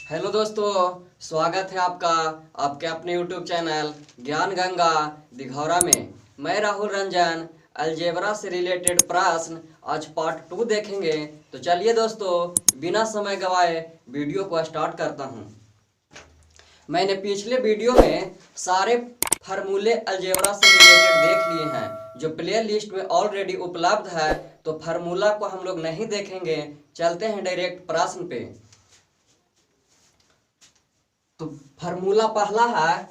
Hello दोस्तों, स्वागत है आपका आपके अपने यूट्यूब चैनल ज्ञान गंगा दिघौरा में। मैं राहुल रंजन अलजेब्रा से रिलेटेड प्रश्न आज पार्ट 2 देखेंगे। तो चलिए दोस्तों, बिना समय गवाए वीडियो को स्टार्ट करता हूं। मैंने पिछले वीडियो में सारे फार्मूले अलजेब्रा से रिलेटेड देख लिए हैं, जो प्ले लिस्ट में ऑलरेडी उपलब्ध है। तो फार्मूला को हम लोग नहीं देखेंगे, चलते हैं डायरेक्ट प्रश्न पे। तो फार्मूला पहला है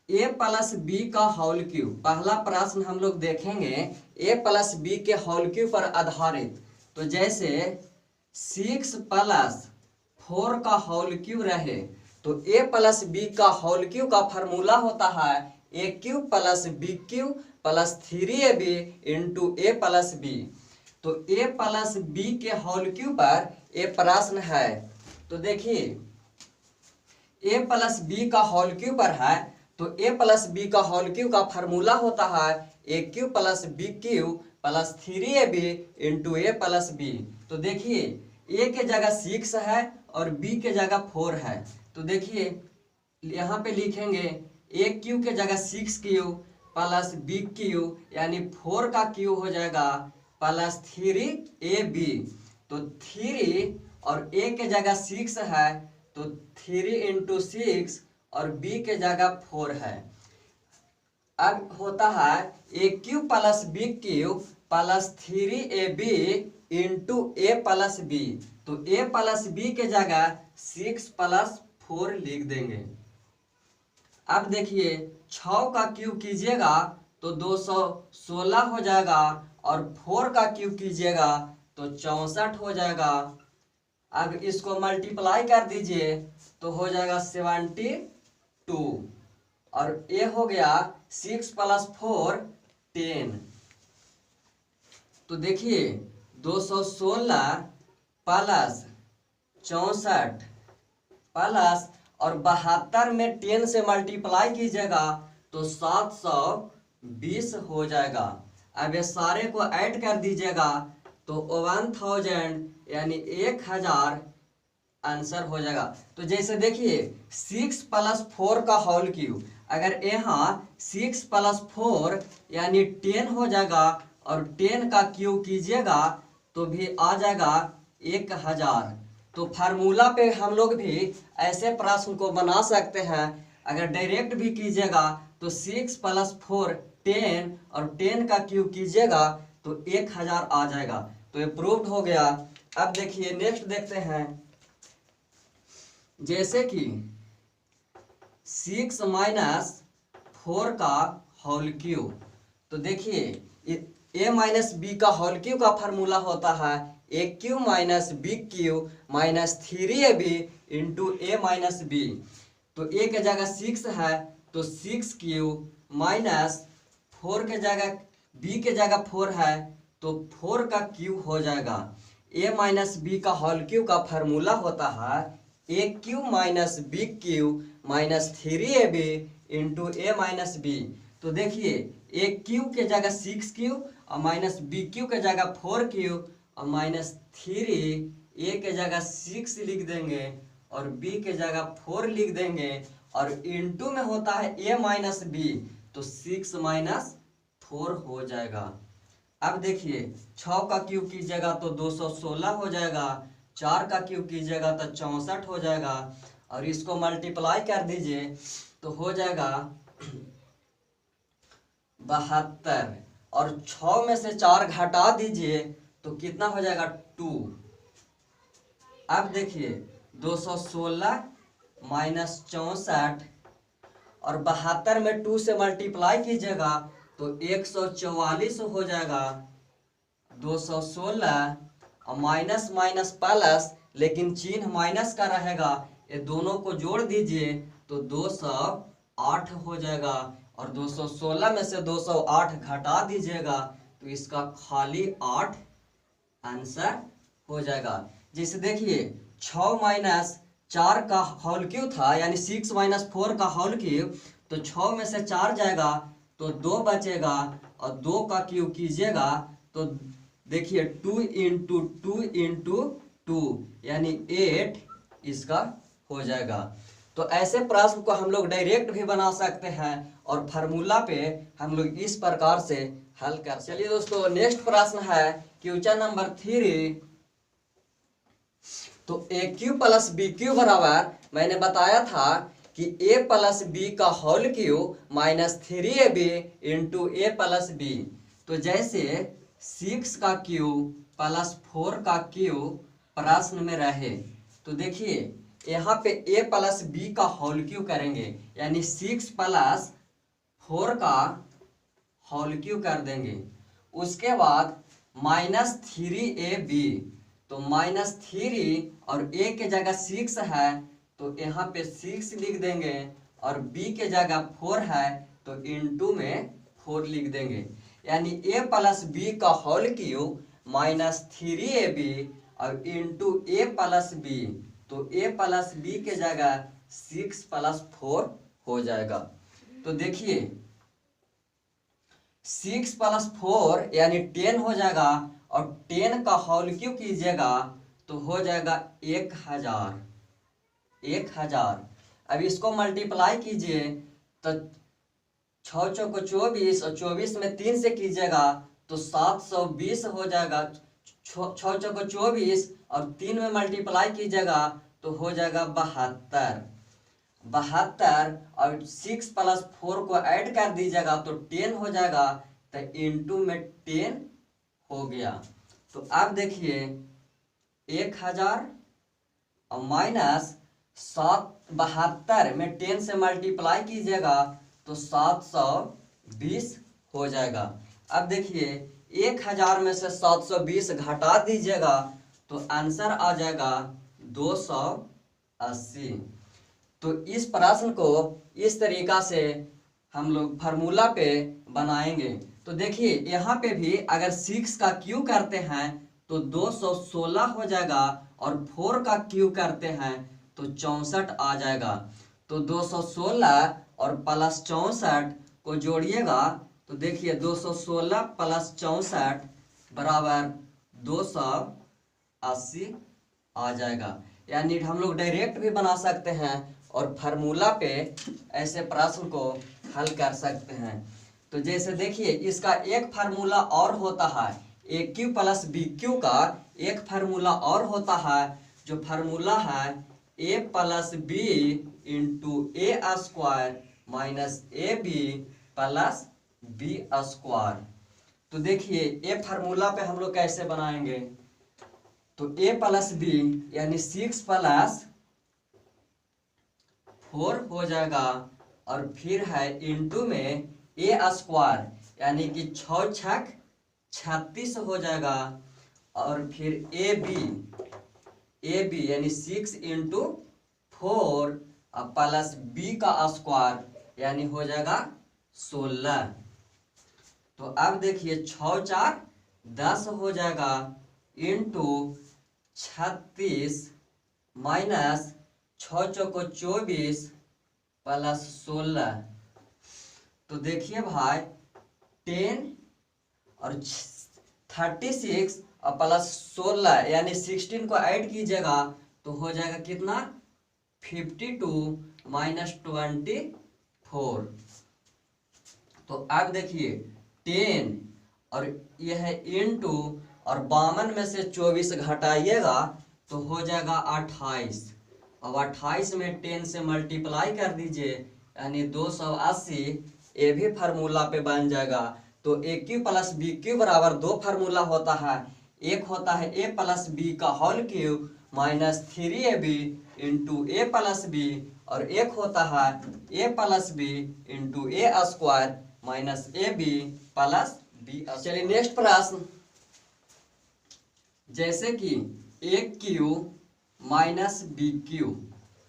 ए प्लस बी का होल क्यूब। पहला प्रश्न हम लोग देखेंगे ए प्लस बी के होल क्यूब पर आधारित। तो जैसे 6 प्लस 4 का होल क्यूब रहे, तो ए प्लस बी का होल क्यूब का फार्मूला होता है A cube plus B cube plus 3ab into A plus B. तो ए प्लस बी के होल क्यूब पर ए प्रश्न है। तो देखिए ए प्लस बी का होल क्यूब पर है, तो ए प्लस बी का होल क्यूब का फार्मूला होता है A cube plus B cube plus 3ab into A plus B. तो देखिए ए के जगह 6 है और बी के जगह 4 है। तो देखिए यहाँ पे लिखेंगे ए क्यूब के जगह 6 क्यूब प्लस बी क्यूब यानी 4 का क्यूब हो जाएगा प्लस 3ab। तो 3 और ए के जगह 6 है, तो 3 इंटू 6 और बी के जगह 4 है। अब होता है A cube plus B cube plus 3ab into A plus B. तो ए प्लस बी के जगह 6 प्लस 4 लिख देंगे। अब देखिए 6 का क्यूब कीजिएगा तो 216 हो जाएगा और 4 का क्यूब कीजिएगा तो 64 हो जाएगा। अब इसको मल्टीप्लाई कर दीजिए तो हो जाएगा 72 और ए हो गया 6 प्लस 4 10। तो देखिए 216 प्लस 64 प्लस और 72 में 10 से मल्टीप्लाई कीजिएगा तो 720 हो जाएगा। अब ये सारे को ऐड कर दीजिएगा तो 1000 यानी 1000 आंसर हो जाएगा। तो जैसे देखिए 6 प्लस 4 का होल क्यूब, अगर यहाँ 6 प्लस 4 यानी 10 हो जाएगा और 10 का क्यूब कीजिएगा तो भी आ जाएगा 1000। तो फार्मूला पे हम लोग भी ऐसे प्रश्न को बना सकते हैं। अगर डायरेक्ट भी कीजिएगा तो 6 प्लस 4 10 और 10 का क्यूब कीजिएगा तो 1000 आ जाएगा। तो ये प्रूव्ड हो गया। अब देखिए नेक्स्ट देखते हैं। जैसे कि 6 माइनस 4 का होल क्यूब। तो देखिए ए माइनस बी का होल क्यूब का फार्मूला होता है A cube minus B cube minus 3ab into A minus B. तो ए के जगह 6 है तो 6 क्यूब माइनस 4 के जगह बी के जगह 4 है तो 4 का क्यूब हो जाएगा। ए माइनस बी का होल क्यूब का फार्मूला होता है A cube minus B cube minus 3ab into A minus B. तो देखिए ए क्यूब के जगह 6 क्यूब और माइनस बी क्यूब के जगह 4 क्यूब और माइनस 3 ए के जगह 6 लिख देंगे और बी के जगह 4 लिख देंगे और इंटू में होता है ए माइनस बी, तो 6 माइनस 4 हो जाएगा। अब देखिए 6 का क्यूब कीजिएगा तो 216 हो जाएगा, 4 का क्यूब कीजिएगा तो 64 हो जाएगा और इसको मल्टीप्लाई कर दीजिए तो हो जाएगा 72 और 6 में से 4 घटा दीजिए तो कितना हो जाएगा 2। अब देखिए 216 माइनस 64 और 72 में 2 से मल्टीप्लाई कीजिएगा तो 144 हो जाएगा। 216 और माइनस माइनस प्लस, लेकिन चिन्ह माइनस का रहेगा, ये दोनों को जोड़ दीजिए तो 208 हो जाएगा और 216 में से 208 घटा दीजिएगा तो इसका खाली 8 आंसर हो जाएगा। जैसे देखिए 6 माइनस 4 का होल क्यूब था यानी 6 माइनस 4 का होल क्यूब, तो 6 में से 4 जाएगा तो 2 बचेगा और 2 का क्यूब कीजिएगा तो देखिए 2 इंटू 2 इंटू 2 यानी 8 इसका हो जाएगा। तो ऐसे प्रश्न को हम लोग डायरेक्ट भी बना सकते हैं और फार्मूला पे हम लोग इस प्रकार से हल कर। चलिए दोस्तों, नेक्स्ट प्रश्न है क्वेश्चन नंबर 3। तो a cube plus b cube बराबर, मैंने बताया था कि ए प्लस बी का whole cube minus 3ab into ए प्लस बी। तो जैसे 6 का क्यू प्लस 4 का क्यू प्रश्न में रहे, तो देखिए यहाँ पे ए प्लस बी का होल क्यू करेंगे, यानी 6 प्लस 4 का होल क्यू कर देंगे। उसके बाद -3ab, तो -3 और a के जगह 6 है तो यहाँ पे 6 लिख देंगे, और b के जगह 4 है तो इंटू में 4 लिख देंगे। यानी a प्लस बी का होल क्यू -3ab और इंटू a प्लस बी, तो a प्लस बी के जगह 6 प्लस 4 हो जाएगा। तो देखिए 6 प्लस 4 यानी 10 हो जाएगा, और 10 का होल क्यू कीजिएगा तो हो जाएगा 1000। अब इसको मल्टीप्लाई कीजिए तो 6 चौको 24, और 24 में 3 से कीजिएगा तो 720 हो जाएगा। 6 चौको 24 और 3 में मल्टीप्लाई कीजिएगा तो हो जाएगा 72। और 6 प्लस 4 को ऐड कर दीजिएगा तो 10 हो जाएगा, तो इंटू में 10 हो गया। तो अब देखिए 1000 और माइनस 72 में 10 से मल्टीप्लाई कीजिएगा तो 720 हो जाएगा। अब देखिए 1000 में से 720 घटा दीजिएगा तो आंसर आ जाएगा 280। तो इस प्रश्न को इस तरीका से हम लोग फार्मूला पे बनाएंगे। तो देखिए यहाँ पे भी अगर 6 का क्यू करते हैं तो 216 हो जाएगा, और 4 का क्यू करते हैं तो 64 आ जाएगा। तो 216 और प्लस 64 को जोड़िएगा तो देखिए 216 प्लस 64 बराबर 280 आ जाएगा। यानी हम लोग डायरेक्ट भी बना सकते हैं और फार्मूला पे ऐसे प्रश्न को हल कर सकते हैं। तो जैसे देखिए इसका एक फार्मूला और होता है, a cube plus b cube का एक फार्मूला और होता है, जो फार्मूला है a plus b into a square minus a b plus b square. तो देखिए ए फार्मूला पे हम लोग कैसे बनाएंगे, तो ए प्लस बी यानी 6 प्लस 4 हो जाएगा, और फिर है इंटू में ए स्क्वायर यानी कि 6 छक 36 हो जाएगा, और फिर ए बी यानी 6 इंटू 4 प्लस बी का स्क्वायर यानी हो जाएगा 16। तो अब देखिए 6 4 10 हो जाएगा, इंटू 36 माइनस 6 चौको 24 प्लस 16। तो देखिए भाई 10 और 36 और प्लस 16 यानी 16 को ऐड कीजिएगा तो हो जाएगा कितना 52 माइनस 24। तो अब देखिए 10 और यह है इंटू, और 52 में से 24 घटाइएगा तो हो जाएगा 28। अब 28 में 10 से मल्टीप्लाई कर दीजिए यानी 280। ये भी फार्मूला पे बन जाएगा। तो a cube plus b cube बराबर दो फार्मूला होता है, एक होता है ए प्लस बी का whole cube minus 3ab into ए प्लस बी, और एक होता है a plus b into a square minus a b plus b. चलिए नेक्स्ट प्रश्न, जैसे कि a cube minus b cube,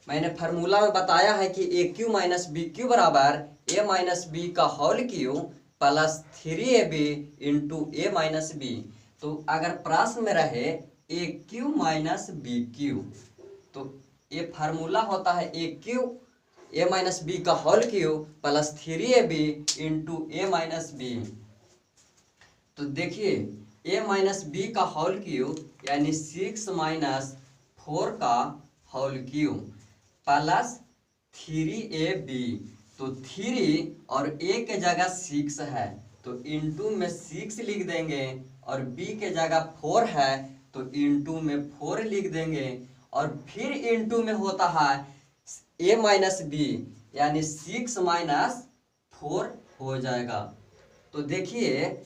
मैंने फार्मूला में बताया है कि a cube minus b cube बराबर ए माइनस बी का whole cube plus 3ab into ए माइनस बी। तो अगर प्रश्न में रहे a cube minus b cube, तो ये फार्मूला होता है a cube a minus B का whole cube plus 3ab into ए माइनस बी। तो देखिए ए माइनस बी का होल क्यू यानी 6 माइनस 4 का होल क्यू। Plus 3ab। तो 3 और a के जगह 6 है तो इंटू में 6 लिख देंगे, और b के जगह 4 है तो इंटू में 4 लिख देंगे, और फिर इंटू में होता है a माइनस बी, यानी 6 माइनस 4 हो जाएगा। तो देखिए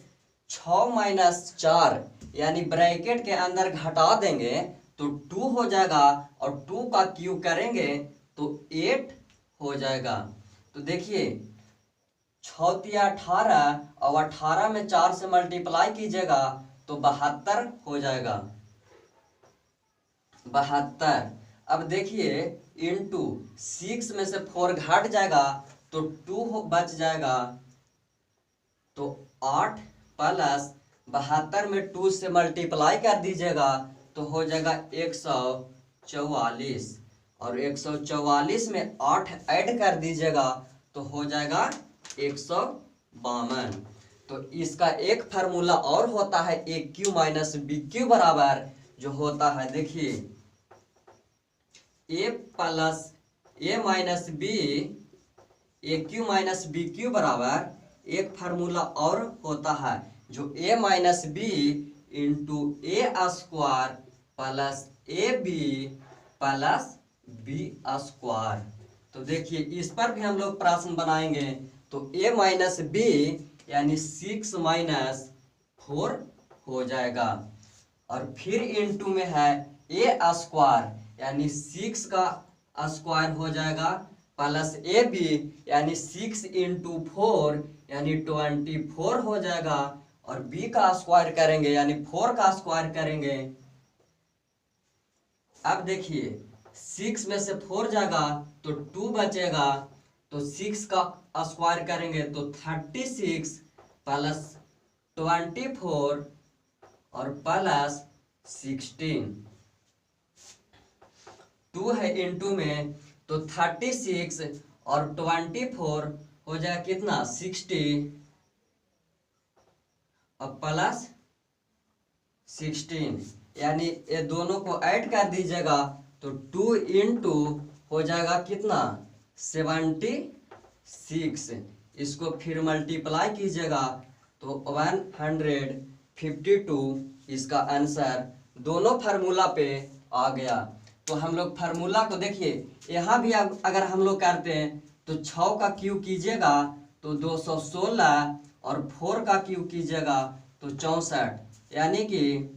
6 माइनस 4 यानी ब्रैकेट के अंदर घटा देंगे तो 2 हो जाएगा, और 2 का क्यूब करेंगे तो 8 हो जाएगा। तो देखिए 6 तिया 18, और 18 में 4 से मल्टीप्लाई कीजिएगा तो 72 हो जाएगा, 72। अब देखिए इंटू 6 में से 4 घट जाएगा तो 2 बच जाएगा, तो 8 प्लस 72 में 2 से मल्टीप्लाई कर दीजिएगा तो हो जाएगा 144, और 144 में 8 ऐड कर दीजिएगा तो हो जाएगा 152। तो इसका एक फार्मूला और होता है a cube minus b cube बराबर जो होता है, देखिए ए plus a minus b, a cube minus b cube बराबर एक फार्मूला और होता है जो a minus b into a square plus a b plus b square. तो देखिए इस पर भी हम लोग प्रश्न बनाएंगे। तो ए माइनस बी यानी 6 माइनस 4 हो जाएगा, और फिर इंटू में है ए स्क्वायर यानी 6 का स्क्वायर हो जाएगा, प्लस ए बी यानी 6 इंटू 4 यानी 24 हो जाएगा, और बी का स्क्वायर करेंगे यानी 4 का स्क्वायर करेंगे। अब देखिए 6 में से 4 जाएगा तो 2 बचेगा, तो 6 का स्क्वायर करेंगे तो 36 प्लस 24 और प्लस 16, 2 है इंटू में तो 36 और 24 हो जाएगा कितना 60 और प्लस 16, यानी ये दोनों को ऐड कर दीजिएगा तो 2 इंटू हो जाएगा कितना 76, इसको फिर मल्टीप्लाई कीजिएगा तो 152 इसका आंसर दोनों फार्मूला पे आ गया। तो हम लोग फार्मूला को देखिए यहाँ भी अगर हम लोग करते हैं तो 6 का क्यूब कीजिएगा तो 216, और 4 का क्यूब कीजिएगा तो 64, यानी कि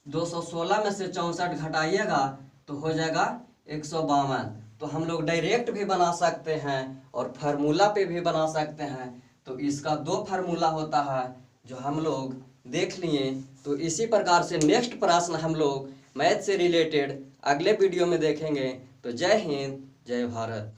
216 में से 64 घटाइएगा तो हो जाएगा 152। तो हम लोग डायरेक्ट भी बना सकते हैं और फार्मूला पे भी बना सकते हैं। तो इसका 2 फार्मूला होता है जो हम लोग देख लिए। तो इसी प्रकार से नेक्स्ट प्रश्न हम लोग मैथ से रिलेटेड अगले वीडियो में देखेंगे। तो जय हिंद, जय भारत।